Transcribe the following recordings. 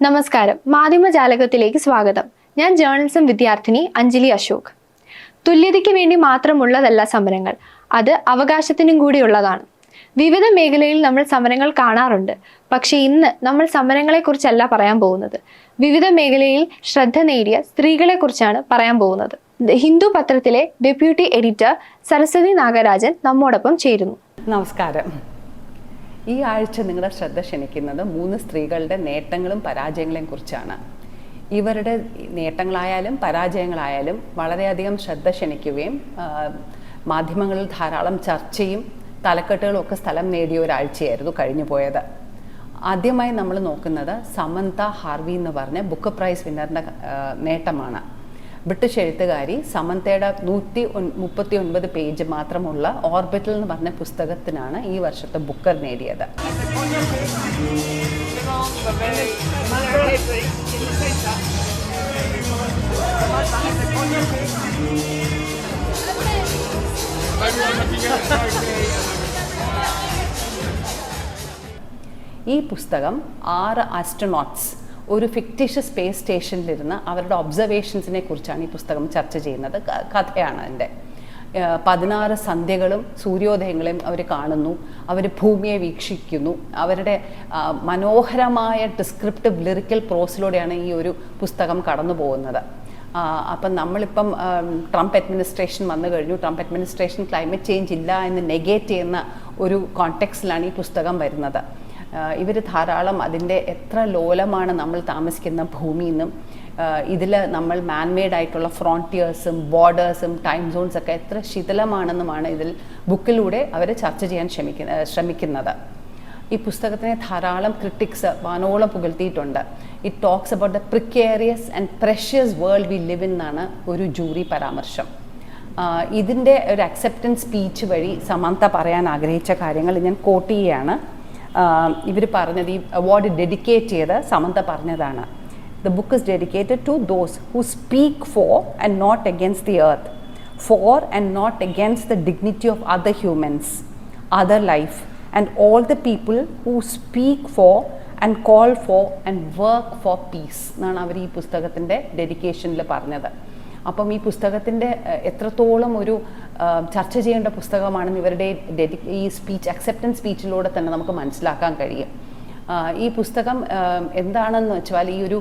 നമസ്കാരം, മാധ്യമജാലകത്തിലേക്ക് സ്വാഗതം. ഞാൻ ജേർണലിസം വിദ്യാർത്ഥിനി അഞ്ജലി അശോക്. തുല്യതയ്ക്ക് വേണ്ടി മാത്രമുള്ളതല്ല സമരങ്ങൾ, അത് അവകാശത്തിനും കൂടിയുള്ളതാണ്. വിവിധ മേഖലയിൽ നമ്മൾ സമരങ്ങൾ കാണാറുണ്ട്. പക്ഷേ ഇന്ന് നമ്മൾ സമരങ്ങളെക്കുറിച്ചല്ല പറയാൻ പോകുന്നത്. വിവിധ മേഖലയിൽ ശ്രദ്ധ നേടിയ സ്ത്രീകളെക്കുറിച്ചാണ് പറയാൻ പോകുന്നത്. ഹിന്ദു പത്രത്തിലെ ഡെപ്യൂട്ടി എഡിറ്റർ സരസ്വതി നാഗരാജൻ നമ്മോടൊപ്പം ചേരുന്നു. നമസ്കാരം. ഈ ആഴ്ച നിങ്ങളുടെ ശ്രദ്ധ ക്ഷണിക്കുന്നത് 3 സ്ത്രീകളുടെ നേട്ടങ്ങളും പരാജയങ്ങളെയും കുറിച്ചാണ്. ഇവരുടെ നേട്ടങ്ങളായാലും പരാജയങ്ങളായാലും വളരെയധികം ശ്രദ്ധ ക്ഷണിക്കുകയും മാധ്യമങ്ങളിൽ ധാരാളം ചർച്ചയും തലക്കെട്ടുകളും ഒക്കെ സ്ഥലം നേടിയ ഒരാഴ്ചയായിരുന്നു കഴിഞ്ഞു പോയത്. ആദ്യമായി നമ്മൾ നോക്കുന്നത് സമന്ത ഹാർവി എന്ന് പറഞ്ഞ ബുക്ക് പ്രൈസ് വിന്നറിൻ്റെ നേട്ടമാണ്. ബ്രിട്ടീഷ് എഴുത്തുകാരി സമന്തയുടെ 139 പേജ് മാത്രമുള്ള ഓർബിറ്റൽ എന്ന് പറഞ്ഞ പുസ്തകത്തിനാണ് ഈ വർഷത്തെ ബുക്കർ നേടിയത്. ഈ പുസ്തകം 6 ആസ്ട്രോനോട്ട്സ് ഒരു ഫിക്റ്റീഷ്യസ് സ്പേസ് സ്റ്റേഷനിലിരുന്ന് അവരുടെ ഒബ്സർവേഷൻസിനെ കുറിച്ചാണ് ഈ പുസ്തകം ചർച്ച ചെയ്യുന്നത്. കഥയാണ് അതിൻ്റെ. 16 സന്ധ്യകളും സൂര്യോദയങ്ങളെയും അവർ കാണുന്നു, അവർ ഭൂമിയെ വീക്ഷിക്കുന്നു. അവരുടെ മനോഹരമായ ഡിസ്ക്രിപ്റ്റീവ് ലിറിക്കൽ പ്രോസിലൂടെയാണ് ഈ ഒരു പുസ്തകം കടന്നു പോകുന്നത്. അപ്പം നമ്മളിപ്പം ട്രംപ് അഡ്മിനിസ്ട്രേഷൻ വന്നു കഴിഞ്ഞു, ട്രംപ് അഡ്മിനിസ്ട്രേഷൻ ക്ലൈമറ്റ് ചേഞ്ച് ഇല്ല എന്ന് നെഗേറ്റ് ചെയ്യുന്ന ഒരു കോണ്ടെക്സ്റ്റിലാണ് ഈ പുസ്തകം വരുന്നത്. ഇവർ ധാരാളം അതിൻ്റെ എത്ര ലോലമാണ് നമ്മൾ താമസിക്കുന്ന ഭൂമിയെന്നും ഇതിൽ നമ്മൾ മാൻമെയ്ഡ് ആയിട്ടുള്ള ഫ്രോണ്ടിയേഴ്സും ബോർഡേഴ്സും ടൈം സോൺസൊക്കെ എത്ര ശിഥിലമാണെന്നുമാണ് ഇതിൽ ബുക്കിലൂടെ അവർ ചർച്ച ചെയ്യാൻ ശ്രമിക്കുന്നത്. ഈ പുസ്തകത്തിനെ ധാരാളം ക്രിട്ടിക്സ് വാനോളം പുകഴ്ത്തിയിട്ടുണ്ട്. It talks about the precarious and precious world we live in എന്നാണ് ഒരു ജൂറി പരാമർശം. ഇതിൻ്റെ ഒരു അക്സെപ്റ്റൻസ് സ്പീച്ച് വഴി സമന്ത പറയാൻ ആഗ്രഹിച്ച കാര്യങ്ങൾ ഞാൻ കോട്ട് ചെയ്യുകയാണ്. ഇവർ പറഞ്ഞത്, ഈ അവാർഡ് ഡെഡിക്കേറ്റ് ചെയ്ത് സമന്ത പറഞ്ഞതാണ്. The book is dedicated to those who speak for and not against the earth, for and not against the dignity of other humans, other life, and all the people who speak for and call for and work for peace എന്നാണ് അവർ ഈ പുസ്തകത്തിൻ്റെ ഡെഡിക്കേഷനിൽ പറഞ്ഞത്. അപ്പം ഈ പുസ്തകത്തിൻ്റെ എത്രത്തോളം ഒരു ചർച്ച ചെയ്യേണ്ട പുസ്തകമാണെന്ന് ഇവരുടെ ഈ സ്പീച്ച്, അക്സെപ്റ്റൻസ് സ്പീച്ചിലൂടെ തന്നെ നമുക്ക് മനസ്സിലാക്കാൻ കഴിയും. ഈ പുസ്തകം എന്താണെന്ന് വെച്ചാൽ, ഈ ഒരു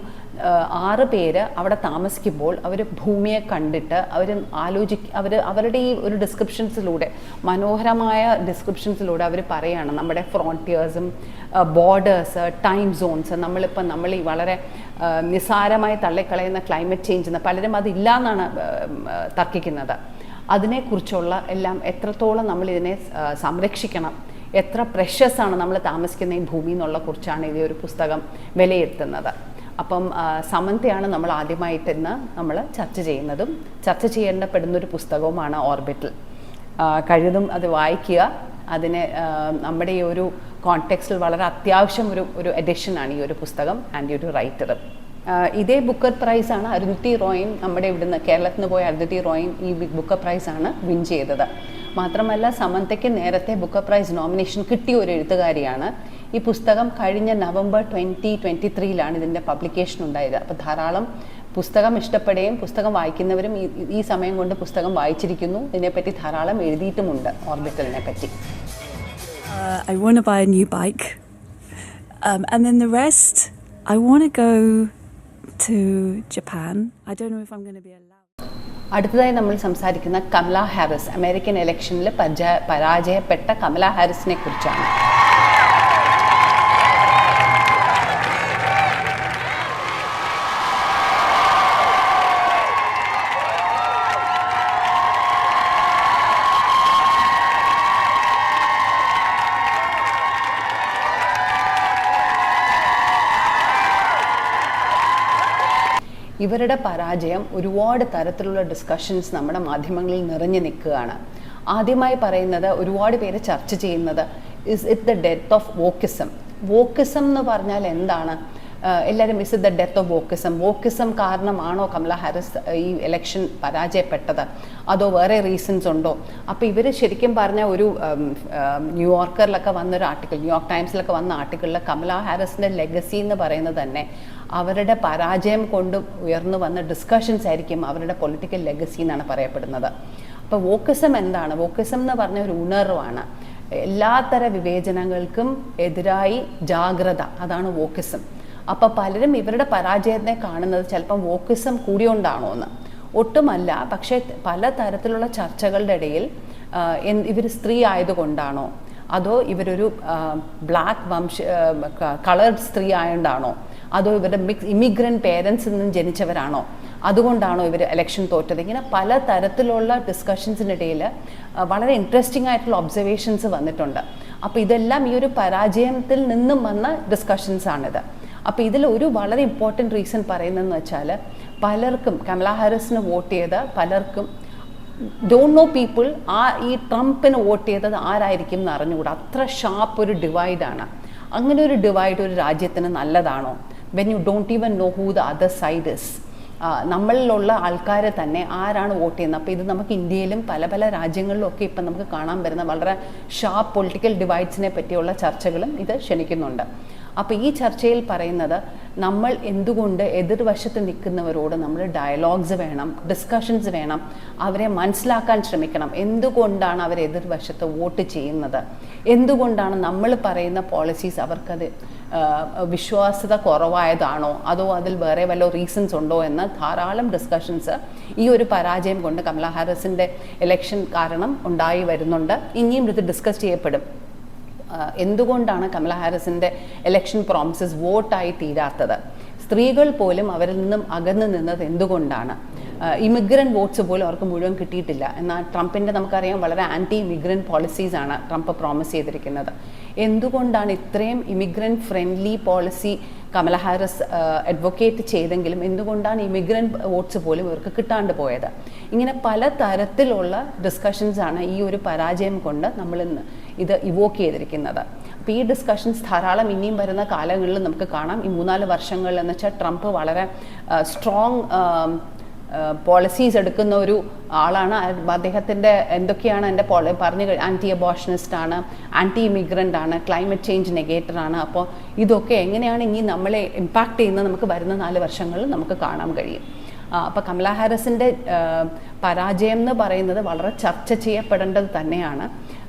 6 പേര് അവിടെ താമസിക്കുമ്പോൾ അവർ ഭൂമിയെ കണ്ടിട്ട് അവരുടെ ഈ ഒരു ഡിസ്ക്രിപ്ഷൻസിലൂടെ, മനോഹരമായ ഡിസ്ക്രിപ്ഷൻസിലൂടെ അവർ പറയുകയാണ് നമ്മുടെ ഫ്രോണ്ടിയേഴ്സും ബോർഡേഴ്സ്, ടൈം സോൺസ്, നമ്മൾ ഈ വളരെ നിസ്സാരമായി തള്ളിക്കളയുന്ന ക്ലൈമറ്റ് ചേഞ്ച്, പലരും അതില്ല എന്നാണ് തർക്കിക്കുന്നത്. അതിനെക്കുറിച്ചുള്ള എല്ലാം എത്രത്തോളം നമ്മളിതിനെ സംരക്ഷിക്കണം, എത്ര പ്രഷ്യസ് ആണ് നമ്മൾ താമസിക്കുന്ന ഈ ഭൂമി എന്നുള്ള കുറിച്ചാണ് ഈ ഒരു പുസ്തകം വിലയിരുത്തുന്നത്. അപ്പം സമന്തയാണ് നമ്മൾ ആദ്യമായിട്ട് ഇന്ന് നമ്മൾ ചർച്ച ചെയ്യുന്നതും ചർച്ച ചെയ്യപ്പെടുന്നൊരു പുസ്തകവുമാണ് ഓർബിറ്റൽ. കഴിവതും അത് വായിക്കുക. അതിനെ നമ്മുടെ ഈ ഒരു കോണ്ടെക്സ്റ്റിൽ വളരെ അത്യാവശ്യം ഒരു എഡിഷനാണ് ഈ ഒരു പുസ്തകം ആൻഡ് ഈ ഒരു റൈറ്ററും. ഇതേ ബുക്കർ പ്രൈസാണ് അരുന്ധതി റോയും, നമ്മുടെ ഇവിടുന്ന് കേരളത്തിൽ നിന്ന് പോയ അരുന്ധതി റോയും ഈ ബുക്കർ പ്രൈസാണ് വിൻ ചെയ്തത്. മാത്രമല്ല സമന്തയ്ക്ക് നേരത്തെ ബുക്കർ പ്രൈസ് നോമിനേഷൻ കിട്ടിയ ഒരു എഴുത്തുകാരിയാണ്. ഈ പുസ്തകം കഴിഞ്ഞ നവംബർ 2023 ഇതിൻ്റെ പബ്ലിക്കേഷൻ ഉണ്ടായത്. അപ്പോൾ ധാരാളം പുസ്തകം ഇഷ്ടപ്പെടുകയും പുസ്തകം വായിക്കുന്നവരും ഈ സമയം കൊണ്ട് പുസ്തകം വായിച്ചിരിക്കുന്നു. ഇതിനെപ്പറ്റി ധാരാളം എഴുതിയിട്ടുമുണ്ട് ഓർബിറ്റലിനെ പറ്റി. I want to buy a new bike, and then the rest I want to go to Japan. I don't know if I'm going to be allowed. അടുത്തതായി നമ്മൾ സംസാരിക്കുന്ന കമല ഹാരിസ്, അമേരിക്കൻ ഇലക്ഷനിൽ പരാജയപ്പെട്ട കമല ഹാരിസിനെ കുറിച്ചാണ്. ഇവരുടെ പരാജയം ഒരുപാട് തരത്തിലുള്ള ഡിസ്കഷൻസ് നമ്മുടെ മാധ്യമങ്ങളിൽ നിറഞ്ഞു നിൽക്കുകയാണ്. ആദ്യമായി പറയുന്നത്, ഒരുപാട് പേര് ചർച്ച ചെയ്യുന്നത്, is it the death of wokeism. Wokeism എന്ന് പറഞ്ഞാൽ എന്താണ്? എല്ലാവരും is the death of wokeism കാരണമാണോ കമല ഹാരിസ് ഈ ഇലക്ഷൻ പരാജയപ്പെട്ടത്, അതോ വേറെ റീസൺസ് ഉണ്ടോ? അപ്പോൾ ഇവർ ശരിക്കും പറഞ്ഞ ഒരു ന്യൂയോർക്കറിലൊക്കെ വന്നൊരു ആർട്ടിക്കിൾ, ന്യൂയോർക്ക് ടൈംസിലൊക്കെ വന്ന ആർട്ടിക്കിളിൽ കമല ഹാരിസിൻ്റെ ലെഗസി എന്ന് പറയുന്നത് തന്നെ അവരുടെ പരാജയം കൊണ്ട് ഉയർന്നു വന്ന ഡിസ്കഷൻസ് ആയിരിക്കും അവരുടെ പൊളിറ്റിക്കൽ ലെഗസി എന്നാണ് പറയപ്പെടുന്നത്. അപ്പോൾ വോക്കിസം എന്താണ്? വോക്കിസം എന്ന് പറഞ്ഞ ഒരു ഉണർവാണ്, എല്ലാത്തര വിവേചനങ്ങൾക്കും എതിരായി ജാഗ്രത, അതാണ് വോക്കിസം. അപ്പോൾ പലരും ഇവരുടെ പരാജയത്തെ കാണുന്നത് ചിലപ്പം വോക്കിസം കൂടിയോണ്ടാണോ എന്ന്. ഒട്ടുമല്ല. പക്ഷേ പലതരത്തിലുള്ള ചർച്ചകളുടെ ഇടയിൽ ഇവർ സ്ത്രീ ആയതുകൊണ്ടാണോ, അതോ ഇവരൊരു ബ്ലാക്ക് കളർഡ് സ്ത്രീ ആയതുകൊണ്ടാണോ, അതോ ഇവരുടെ ഇമിഗ്രൻ്റ് പേരൻസിൽ നിന്നും ജനിച്ചവരാണോ, അതുകൊണ്ടാണോ ഇവർ ഇലക്ഷൻ തോറ്റത്? ഇങ്ങനെ പല തരത്തിലുള്ള ഡിസ്കഷൻസിനിടയിൽ വളരെ ഇൻട്രസ്റ്റിംഗ് ആയിട്ടുള്ള ഒബ്സർവേഷൻസ് വന്നിട്ടുണ്ട്. അപ്പോൾ ഇതെല്ലാം ഈ ഒരു പരാജയത്തിൽ നിന്നും വന്ന ഡിസ്കഷൻസാണിത്. അപ്പോൾ ഇതിൽ ഒരു വളരെ ഇമ്പോർട്ടൻറ്റ് റീസൺ പറയുന്നതെന്ന് വെച്ചാൽ, പലർക്കും കമല ഹാരിസിന് വോട്ട് ചെയ്ത പലർക്കും ഡോണ്ട് നോ പീപ്പിൾ ഈ ട്രംപിന് വോട്ട് ചെയ്തത് ആരായിരിക്കും എന്ന് അറിഞ്ഞുകൂടാ. അത്ര ഷാർപ്പ് ഒരു ഡിവൈഡാണ്. അങ്ങനെ ഒരു ഡിവൈഡ് ഒരു രാജ്യത്തിന് നല്ലതാണോ? When you don't even know who the other side is. നമ്മളിലുള്ള ആൾക്കാരെ തന്നെ ആരാണ് വോട്ട് ചെയ്യുന്നത്. അപ്പോൾ ഇത് നമുക്ക് ഇന്ത്യയിലും പല പല രാജ്യങ്ങളിലും ഒക്കെ ഇപ്പം നമുക്ക് കാണാൻ വരുന്ന വളരെ ഷാർപ്പ് പൊളിറ്റിക്കൽ ഡിവൈഡ്സിനെ പറ്റിയുള്ള ചർച്ചകളും ഇത് ക്ഷണിക്കുന്നുണ്ട്. അപ്പോൾ ഈ ചർച്ചയിൽ പറയുന്നത്, നമ്മൾ എന്തുകൊണ്ട് എതിർവശത്ത് നിൽക്കുന്നവരോട് നമ്മൾ ഡയലോഗ്സ് വേണം, ഡിസ്കഷൻസ് വേണം, അവരെ മനസ്സിലാക്കാൻ ശ്രമിക്കണം. എന്തുകൊണ്ടാണ് അവർ എതിർവശത്ത് വോട്ട് ചെയ്യുന്നത്, എന്തുകൊണ്ടാണ് നമ്മൾ പറയുന്ന പോളിസീസ് അവർക്കത് വിശ്വാസ്യത കുറവായതാണോ, അതോ അതിൽ വേറെ വല്ല റീസൺസ് ഉണ്ടോ എന്ന ധാരാളം ഡിസ്കഷൻസ് ഈ ഒരു പരാജയം കൊണ്ട് കമല ഹാരിസിൻ്റെ ഇലക്ഷൻ കാരണം ഉണ്ടായി വരുന്നുണ്ട്. ഇനിയും ഇത് ഡിസ്കസ് ചെയ്യപ്പെടും. എന്തുകൊണ്ടാണ് കമല ഹാരിസിൻ്റെ ഇലക്ഷൻ പ്രോമിസസ് വോട്ടായി തീരാത്തത്? സ്ത്രീകൾ പോലും അവരിൽ നിന്നും അകന്നു നിന്നത് എന്തുകൊണ്ടാണ്? ഇമിഗ്രൻ്റ് വോട്ട്സ് പോലും അവർക്ക് മുഴുവൻ കിട്ടിയിട്ടില്ല. എന്നാൽ ട്രംപിൻ്റെ നമുക്കറിയാം വളരെ ആൻറ്റി ഇമിഗ്രൻ്റ് പോളിസീസാണ് ട്രംപ് പ്രോമിസ് ചെയ്തിരിക്കുന്നത്. എന്തുകൊണ്ടാണ് ഇത്രയും immigrant friendly policy Kamala Harris advocate ചെയ്തെങ്കിലും എന്തുകൊണ്ടാണ് ഇമിഗ്രൻ്റ് വോട്ട്സ് പോലും ഇവർക്ക് കിട്ടാണ്ട് പോയത്? ഇങ്ങനെ പല തരത്തിലുള്ള ഡിസ്കഷൻസാണ് ഈ ഒരു പരാജയം കൊണ്ട് നമ്മൾ ഇത് ഇവോക്ക് ചെയ്തിരിക്കുന്നത്. അപ്പോൾ ഈ ഡിസ്കഷൻസ് ധാരാളം ഇനിയും വരുന്ന കാലങ്ങളിൽ നമുക്ക് കാണാം. ഈ 3-4 വർഷങ്ങളിൽ എന്ന് വെച്ചാൽ ട്രംപ് വളരെ സ്ട്രോങ് പോളിസീസ് എടുക്കുന്ന ഒരു ആളാണ്. അദ്ദേഹത്തിൻ്റെ എന്തൊക്കെയാണ് എൻ്റെ പറഞ്ഞു ആൻറ്റി അബോർഷനിസ്റ്റ് ആണ്, ആൻറ്റി ഇമിഗ്രൻ്റ് ആണ്, ക്ലൈമറ്റ് ചേഞ്ച് നെഗേറ്റർ ആണ്. അപ്പോൾ ഇതൊക്കെ എങ്ങനെയാണ് ഇനി നമ്മളെ ഇമ്പാക്റ്റ് ചെയ്യുന്നത് നമുക്ക് വരുന്ന 4 വർഷങ്ങളിൽ നമുക്ക് കാണാൻ കഴിയും. അപ്പോൾ കമല ഹാരിസിൻ്റെ പരാജയം എന്ന് പറയുന്നത് വളരെ ചർച്ച ചെയ്യപ്പെടേണ്ടത് തന്നെയാണ്.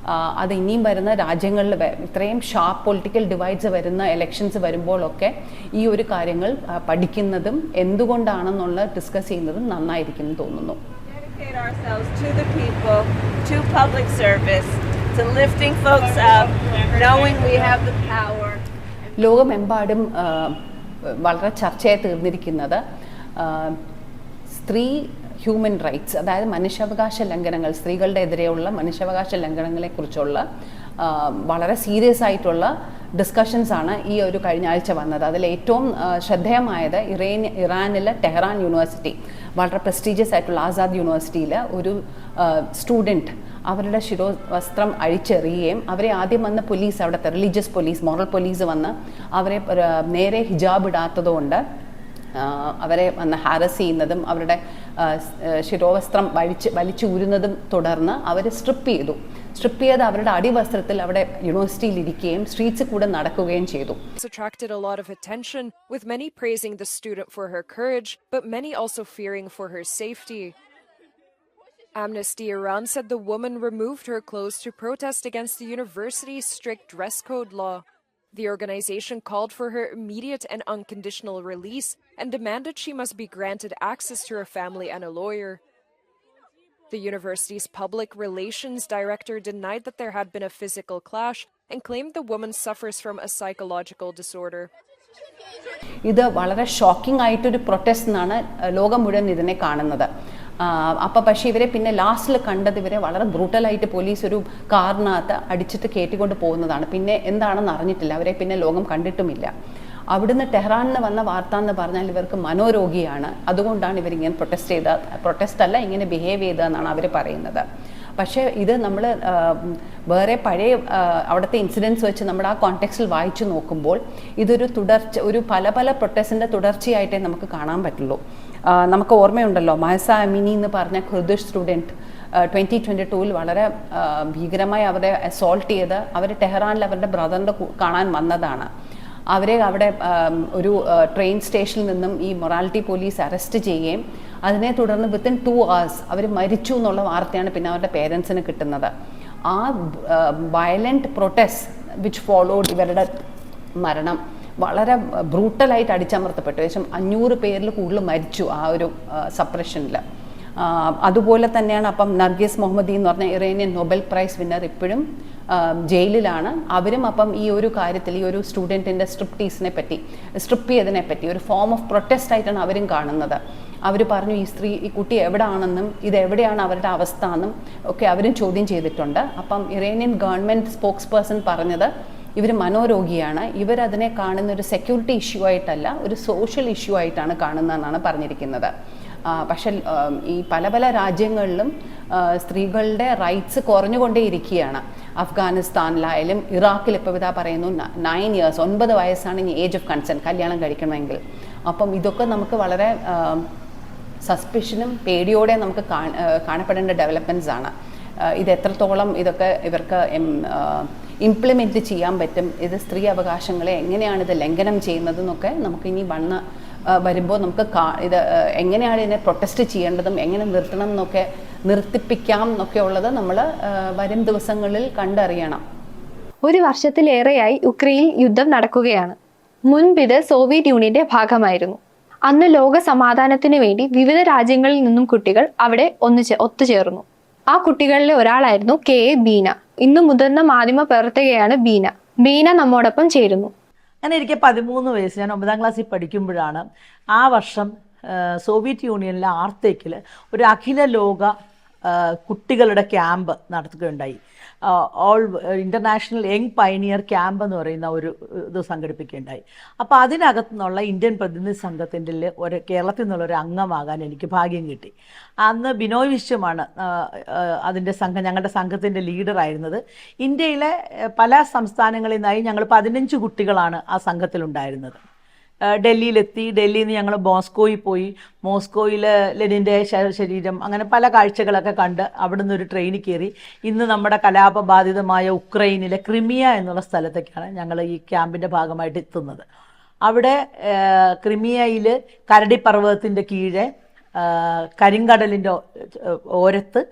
അത് ഇനിയും വരുന്ന രാജ്യങ്ങളിൽ ഇത്രയും ഷാർപ്പ് പൊളിറ്റിക്കൽ ഡിവൈഡ്സ് വരുന്ന ഇലക്ഷൻസ് വരുമ്പോഴൊക്കെ ഈ ഒരു കാര്യങ്ങൾ പഠിക്കുന്നതും എന്തുകൊണ്ടാണെന്നുള്ള ഡിസ്കസ് ചെയ്യുന്നതും നന്നായിരിക്കും എന്ന് തോന്നുന്നു. ലോകമെമ്പാടും വളരെ ചർച്ചയായി തീർന്നിരിക്കുന്നത് സ്ത്രീ ഹ്യൂമൻ റൈറ്റ്സ്, അതായത് മനുഷ്യാവകാശ ലംഘനങ്ങൾ, സ്ത്രീകളുടെ എതിരെയുള്ള മനുഷ്യാവകാശ ലംഘനങ്ങളെക്കുറിച്ചുള്ള വളരെ സീരിയസ് ആയിട്ടുള്ള ഡിസ്കഷൻസാണ് ഈ ഒരു കഴിഞ്ഞ ആഴ്ച വന്നത്. അതിൽ ഏറ്റവും ശ്രദ്ധേയമായത് ഇറാനിലെ ടെഹ്റാൻ യൂണിവേഴ്സിറ്റി, വളരെ പ്രസ്റ്റീജിയസ് ആയിട്ടുള്ള ആസാദ് യൂണിവേഴ്സിറ്റിയിൽ ഒരു സ്റ്റുഡൻറ്റ് അവരുടെ ശിരോവസ്ത്രം അഴിച്ചെറിയുകയും അവരെ ആദ്യം വന്ന് പോലീസ്, അവിടുത്തെ റിലീജിയസ് പോലീസ്, മോറൽ പോലീസ് വന്ന് അവരെ നേരെ ഹിജാബ് ഇടാത്തതുകൊണ്ട് അവരെ വന്ന് ഹാരസ് ചെയ്യുന്നതും അവരുടെ ശിരോവസ്ത്രം വലിച്ചൂരുന്നതും തുടർന്ന് അവർ സ്ട്രിപ്പ് ചെയ്ത് അവരുടെ അടിവസ്ത്രത്തിൽ അവിടെ യൂണിവേഴ്സിറ്റിയിൽ ഇരിക്കുകയും സ്ട്രീറ്റ്സിൽ കൂടെ നടക്കുകയും ചെയ്തു. Attracted a lot of attention, with many praising the student for her courage, but many also fearing for her safety. Amnesty Iran said the woman removed her clothes to protest against the university's strict dress code law. The organization called for her immediate and unconditional release and demanded she must be granted access to her family and a lawyer. The university's public relations director denied that there had been a physical clash and claimed the woman suffers from a psychological disorder. ഇത് വളരെ shocking ആയിട്ടൊരു protest എന്നാണ് ലോകം മുഴുവൻ ഇതിനെ കാണുന്നത്. അപ്പോൾ പക്ഷേ ഇവരെ പിന്നെ ലാസ്റ്റിൽ കണ്ടത് ഇവരെ വളരെ ബ്രൂട്ടലായിട്ട് പോലീസ് ഒരു കാറിനകത്ത് അടിച്ചിട്ട് കയറ്റിക്കൊണ്ട് പോകുന്നതാണ്. പിന്നെ എന്താണെന്ന് അറിഞ്ഞിട്ടില്ല, അവരെ പിന്നെ ലോകം കണ്ടിട്ടുമില്ല. അവിടുന്ന് ടെഹ്റാനിൽ വന്ന വാർത്ത എന്ന് പറഞ്ഞാൽ ഇവർക്ക് മനോരോഗിയാണ്, അതുകൊണ്ടാണ് ഇവരിങ്ങനെ പ്രൊട്ടസ്റ്റ് അല്ല ഇങ്ങനെ ബിഹേവ് ചെയ്തതെന്നാണ് അവർ പറയുന്നത്. പക്ഷേ ഇത് നമ്മൾ വേറെ പഴയ അവിടുത്തെ ഇൻസിഡൻസ് വെച്ച് നമ്മൾ ആ കോണ്ടെക്സ്റ്റിൽ വായിച്ചു നോക്കുമ്പോൾ ഇതൊരു ഒരു പല പ്രൊട്ടസ്റ്റിൻ്റെ തുടർച്ചയായിട്ടേ നമുക്ക് കാണാൻ പറ്റുള്ളൂ. നമുക്ക് ഓർമ്മയുണ്ടല്ലോ മഹസ അമിനി എന്ന് പറഞ്ഞ കുർദിഷ് സ്റ്റുഡൻറ്റ് 2022 വളരെ ഭീകരമായി അവരെ അസോൾട്ട് ചെയ്ത് അവർ ടെഹ്റാനിൽ അവരുടെ ബ്രദറിൻ്റെ കാണാൻ വന്നതാണ്. അവരെ അവിടെ ഒരു ട്രെയിൻ സ്റ്റേഷനിൽ നിന്നും ഈ മൊറാലിറ്റി പോലീസ് അറസ്റ്റ് ചെയ്യുകയും അതിനെ തുടർന്ന് വിത്തിൻ 2 hours അവർ മരിച്ചു എന്നുള്ള വാർത്തയാണ് പിന്നെ അവരുടെ പേരൻസിന് കിട്ടുന്നത്. ആ വയലൻറ്റ് പ്രൊട്ടസ്റ്റ് വിച്ച് ഫോളോഡ് ഇവരുടെ മരണം വളരെ ബ്രൂട്ടലായിട്ട് അടിച്ചമർത്തപ്പെട്ടു. ഏകദേശം 500 പേരിൽ കൂടുതൽ മരിച്ചു ആ ഒരു സപ്രഷനിൽ. അതുപോലെ തന്നെയാണ് അപ്പം നർഗീസ് മുഹമ്മദി എന്ന് പറഞ്ഞ ഇറാനിയൻ നൊബൽ പ്രൈസ് വിന്നർ ഇപ്പോഴും ജയിലിലാണ്. അവരും അപ്പം ഈ ഒരു കാര്യത്തിൽ ഈ ഒരു സ്റ്റുഡൻറ്റിൻ്റെ സ്ട്രിപ്പ് ചെയ്തതിനെ പറ്റി ഒരു ഫോം ഓഫ് പ്രൊട്ടസ്റ്റ് ആയിട്ടാണ് അവരും കാണുന്നത്. അവർ പറഞ്ഞു ഈ കുട്ടി എവിടെയാണെന്നും ഇതെവിടെയാണ് അവരുടെ അവസ്ഥ എന്നും ഒക്കെ അവരും ചോദ്യം ചെയ്തിട്ടുണ്ട്. അപ്പം ഇറാനിയൻ ഗവൺമെൻറ് സ്പോക്സ് പേഴ്സൺ പറഞ്ഞത് ഇവർ മനോരോഗിയാണ്, ഇവരതിനെ കാണുന്ന ഒരു സെക്യൂരിറ്റി ഇഷ്യൂ ആയിട്ടല്ല ഒരു സോഷ്യൽ ഇഷ്യൂ ആയിട്ടാണ് കാണുന്നതെന്നാണ് പറഞ്ഞിരിക്കുന്നത്. പക്ഷെ ഈ പല രാജ്യങ്ങളിലും സ്ത്രീകളുടെ റൈറ്റ്സ് കുറഞ്ഞുകൊണ്ടേയിരിക്കുകയാണ്. അഫ്ഗാനിസ്ഥാനിലായാലും ഇറാഖിൽ ഇപ്പോൾ ഇതാ പറയുന്നു 9 years 9 വയസ്സാണ് ഇനി ഏജ് ഓഫ് കൺസെൻറ്റ് കല്യാണം കഴിക്കണമെങ്കിൽ. അപ്പം ഇതൊക്കെ നമുക്ക് വളരെ സസ്പിഷനും പേടിയോടെ നമുക്ക് കാണപ്പെടേണ്ട ഡെവലപ്മെൻറ്റ്സ് ആണ്. ഇത് എത്രത്തോളം ഇതൊക്കെ ഇവർക്ക് ഇംപ്ലിമെൻറ്റ് ചെയ്യാൻ പറ്റും, ഇത് സ്ത്രീ അവകാശങ്ങളെ എങ്ങനെയാണ് ഇത് ലംഘനം ചെയ്യുന്നതെന്നൊക്കെ നമുക്കിനി വരുമ്പോൾ നമുക്ക് ഇത് എങ്ങനെയാണ് ഇതിനെ പ്രൊട്ടസ്റ്റ് ചെയ്യേണ്ടതും എങ്ങനെ നിർത്തണം എന്നൊക്കെ നിർത്തിപ്പിക്കാം എന്നൊക്കെ ഉള്ളത് നമ്മൾ വരും ദിവസങ്ങളിൽ കണ്ടറിയണം. 1 വർഷത്തിലേറെയായി യുക്രൈനിൽ യുദ്ധം നടക്കുകയാണ്. മുൻപിത് സോവിയറ്റ് യൂണിയന്റെ ഭാഗമായിരുന്നു. അന്ന് ലോക സമാധാനത്തിന് വേണ്ടി വിവിധ രാജ്യങ്ങളിൽ നിന്നും കുട്ടികൾ അവിടെ ഒത്തുചേർന്നു. ആ കുട്ടികളിലെ ഒരാളായിരുന്നു കെ എ ബീന. ഇന്ന് മുതിർന്ന മാധ്യമ പ്രവർത്തകയാണ് ബീന നമ്മോടൊപ്പം ചേരുന്നു. അങ്ങനെ എനിക്ക് 13 വയസ്സ്, ഞാൻ 9ാം ക്ലാസ്സിൽ പഠിക്കുമ്പോഴാണ് ആ വർഷം സോവിയറ്റ് യൂണിയനിലെ ആർത്തേക്കിൽ ഒരു അഖില ലോക കുട്ടികളുടെ ക്യാമ്പ് നടത്തുകയുണ്ടായി. All international young pioneer camp എന്ന് പറയുന്ന ഒരു ഇത് സംഘടിപ്പിക്കുകയുണ്ടായി. അപ്പോൾ അതിനകത്തു നിന്നുള്ള ഇന്ത്യൻ പ്രതിനിധി സംഘത്തിൻ്റെ കേരളത്തിൽ നിന്നുള്ളൊരു അംഗമാകാൻ എനിക്ക് ഭാഗ്യം കിട്ടി. അന്ന് ബിനോയ് വിശ്വമാണ് അതിൻ്റെ ഞങ്ങളുടെ സംഘത്തിൻ്റെ ലീഡറായിരുന്നത്. ഇന്ത്യയിലെ പല സംസ്ഥാനങ്ങളിൽ നിന്നായി ഞങ്ങൾ 15 കുട്ടികളാണ് ആ സംഘത്തിലുണ്ടായിരുന്നത്. ഡൽഹിയിലെത്തി. ഡൽഹിയിൽ നിന്ന് ഞങ്ങൾ മോസ്കോയിൽ പോയി. മോസ്കോയിൽ ലെനിൻ്റെ ശരീരം, അങ്ങനെ പല കാഴ്ചകളൊക്കെ കണ്ട് അവിടെ നിന്നൊരു ട്രെയിനിൽ കയറി ഇന്ന് നമ്മുടെ കലാപബാധിതമായ ഉക്രൈനിലെ ക്രിമിയ എന്നുള്ള സ്ഥലത്തേക്കാണ് ഞങ്ങൾ ഈ ക്യാമ്പിൻ്റെ ഭാഗമായിട്ട് എത്തുന്നത്. അവിടെ ക്രിമിയയിൽ കരടിപ്പർവ്വതത്തിൻ്റെ കീഴെ കരിങ്കടലിൻ്റെ ഓരത്ത്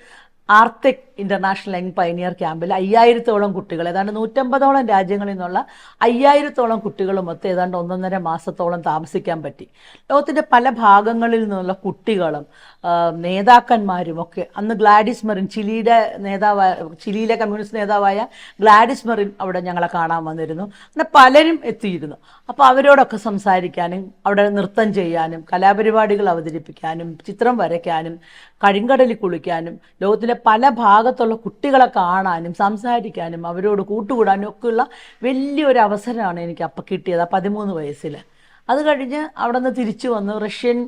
ആർടെക് ഇൻ്റർനാഷണൽ യങ് പയനിയർ ക്യാമ്പിൽ 5000-ഓളം കുട്ടികൾ, ഏതാണ്ട് 150ഓളം രാജ്യങ്ങളിൽ നിന്നുള്ള 5000-ഓളം കുട്ടികളുമൊത്ത് ഏതാണ്ട് 1.5 മാസത്തോളം താമസിക്കാൻ പറ്റി. ലോകത്തിൻ്റെ പല ഭാഗങ്ങളിൽ നിന്നുള്ള കുട്ടികളും നേതാക്കന്മാരും ഒക്കെ അന്ന് ഗ്ലാഡിസ് മെറിൻ, ചിലിയിലെ കമ്മ്യൂണിസ്റ്റ് നേതാവായ ഗ്ലാഡിസ് മെറിൻ അവിടെ ഞങ്ങളെ കാണാൻ വന്നിരുന്നു. അങ്ങനെ പലരും എത്തിയിരുന്നു. അപ്പോൾ അവരോടൊക്കെ സംസാരിക്കാനും അവിടെ നൃത്തം ചെയ്യാനും കലാപരിപാടികൾ അവതരിപ്പിക്കാനും ചിത്രം വരയ്ക്കാനും കരിങ്കടലിൽ കുളിക്കാനും ലോകത്തിലെ പല ഭാഗത്തുള്ള കുട്ടികളെ കാണാനും സംസാരിക്കാനും അവരോട് കൂട്ടുകൂടാനും ഒക്കെയുള്ള വലിയൊരു അവസരമാണ് എനിക്ക് അപ്പം കിട്ടിയത് 13 വയസ്സിൽ. അത് കഴിഞ്ഞ് അവിടെ നിന്ന് തിരിച്ചു വന്നു. റഷ്യൻ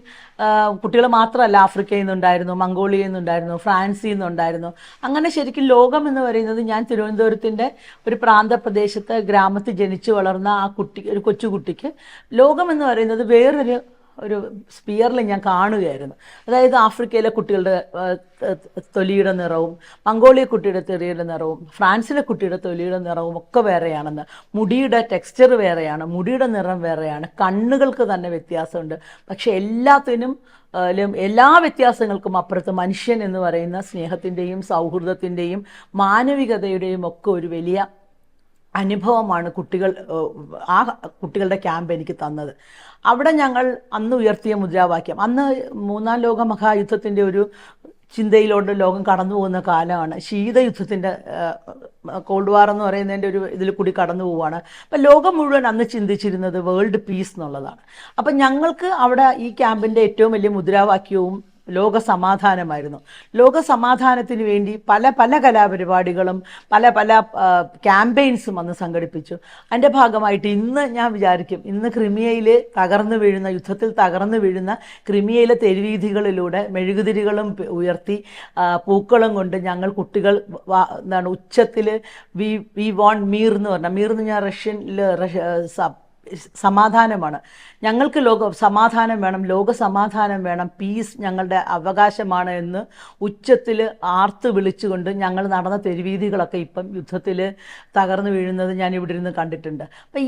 കുട്ടികൾ മാത്രമല്ല, ആഫ്രിക്കയിൽ നിന്നുണ്ടായിരുന്നു, മംഗോളിയയിൽ നിന്നുണ്ടായിരുന്നു, ഫ്രാൻസിൽ നിന്നുണ്ടായിരുന്നു. അങ്ങനെ ശരിക്കും ലോകം എന്ന് പറയുന്നത്, ഞാൻ തിരുവനന്തപുരത്തിൻ്റെ ഒരു പ്രാന്തപ്രദേശത്ത് ഗ്രാമത്തിൽ ജനിച്ചു വളർന്ന ഒരു കൊച്ചുകുട്ടിക്ക് ലോകം എന്ന് പറയുന്നത് വേറൊരു സ്പിയറിൽ ഞാൻ കാണുകയായിരുന്നു. അതായത് ആഫ്രിക്കയിലെ കുട്ടികളുടെ തൊലിയുടെ നിറവും മംഗോളിയ കുട്ടിയുടെ തൊലിയുടെ നിറവും ഫ്രാൻസിലെ കുട്ടിയുടെ തൊലിയുടെ നിറവും ഒക്കെ വേറെയാണെന്ന്, മുടിയുടെ ടെക്സ്ചർ വേറെയാണ്, മുടിയുടെ നിറം വേറെയാണ്, കണ്ണുകൾക്ക് തന്നെ വ്യത്യാസമുണ്ട്. പക്ഷെ എല്ലാ വ്യത്യാസങ്ങൾക്കും അപ്പുറത്ത് മനുഷ്യൻ എന്ന് പറയുന്ന സ്നേഹത്തിൻ്റെയും സൗഹൃദത്തിൻ്റെയും മാനവികതയുടെയും ഒക്കെ ഒരു വലിയ അനുഭവമാണ് കുട്ടികളുടെ ക്യാമ്പ് എനിക്ക് തന്നത്. അവിടെ ഞങ്ങൾ അന്ന് ഉയർത്തിയ മുദ്രാവാക്യം, അന്ന് 3ാം ലോക മഹായുദ്ധത്തിൻ്റെ ഒരു ചിന്തയിലോട്ട് ലോകം കടന്നു പോകുന്ന കാലമാണ്. ശീതയുദ്ധത്തിൻ്റെ കോൾഡ് വാർ എന്ന് പറയുന്നതിൻ്റെ ഒരു ഇതിൽ കൂടി കടന്നു പോവുകയാണ്. അപ്പം ലോകം മുഴുവൻ അന്ന് ചിന്തിച്ചിരുന്നത് വേൾഡ് പീസ് എന്നുള്ളതാണ്. അപ്പം ഞങ്ങൾക്ക് അവിടെ ഈ ക്യാമ്പിൻ്റെ ഏറ്റവും വലിയ മുദ്രാവാക്യവും ലോക സമാധാനമായിരുന്നു. ലോക സമാധാനത്തിന് വേണ്ടി പല പല കലാപരിപാടികളും പല പല ക്യാമ്പയിൻസും അന്ന് സംഘടിപ്പിച്ചു. അതിൻ്റെ ഭാഗമായിട്ട് ഇന്ന് ഞാൻ വിചാരിക്കും, ഇന്ന് ക്രിമിയയിൽ യുദ്ധത്തിൽ തകർന്നു വീഴുന്ന ക്രിമിയയിലെ തെരുവീഥികളിലൂടെ മെഴുകുതിരികളും ഉയർത്തി പൂക്കളും കൊണ്ട് ഞങ്ങൾ കുട്ടികൾ എന്താണ് ഉച്ചത്തിൽ വി വോണ്ട് മീർ എന്ന് പറഞ്ഞാൽ, മീർ എന്ന് ഞാൻ സമാധാനമാണ്, ഞങ്ങൾക്ക് സമാധാനം വേണം, ലോക സമാധാനം വേണം, പീസ് ഞങ്ങളുടെ അവകാശമാണ് എന്ന് ഉച്ചത്തിൽ ആർത്ത് വിളിച്ചുകൊണ്ട് ഞങ്ങൾ നടന്ന തെരുവീഥികളൊക്കെ ഇപ്പം യുദ്ധത്തിൽ തകർന്നു വീഴുന്നത് ഞാൻ ഇവിടെ ഇരുന്ന് കണ്ടിട്ടുണ്ട്. അപ്പം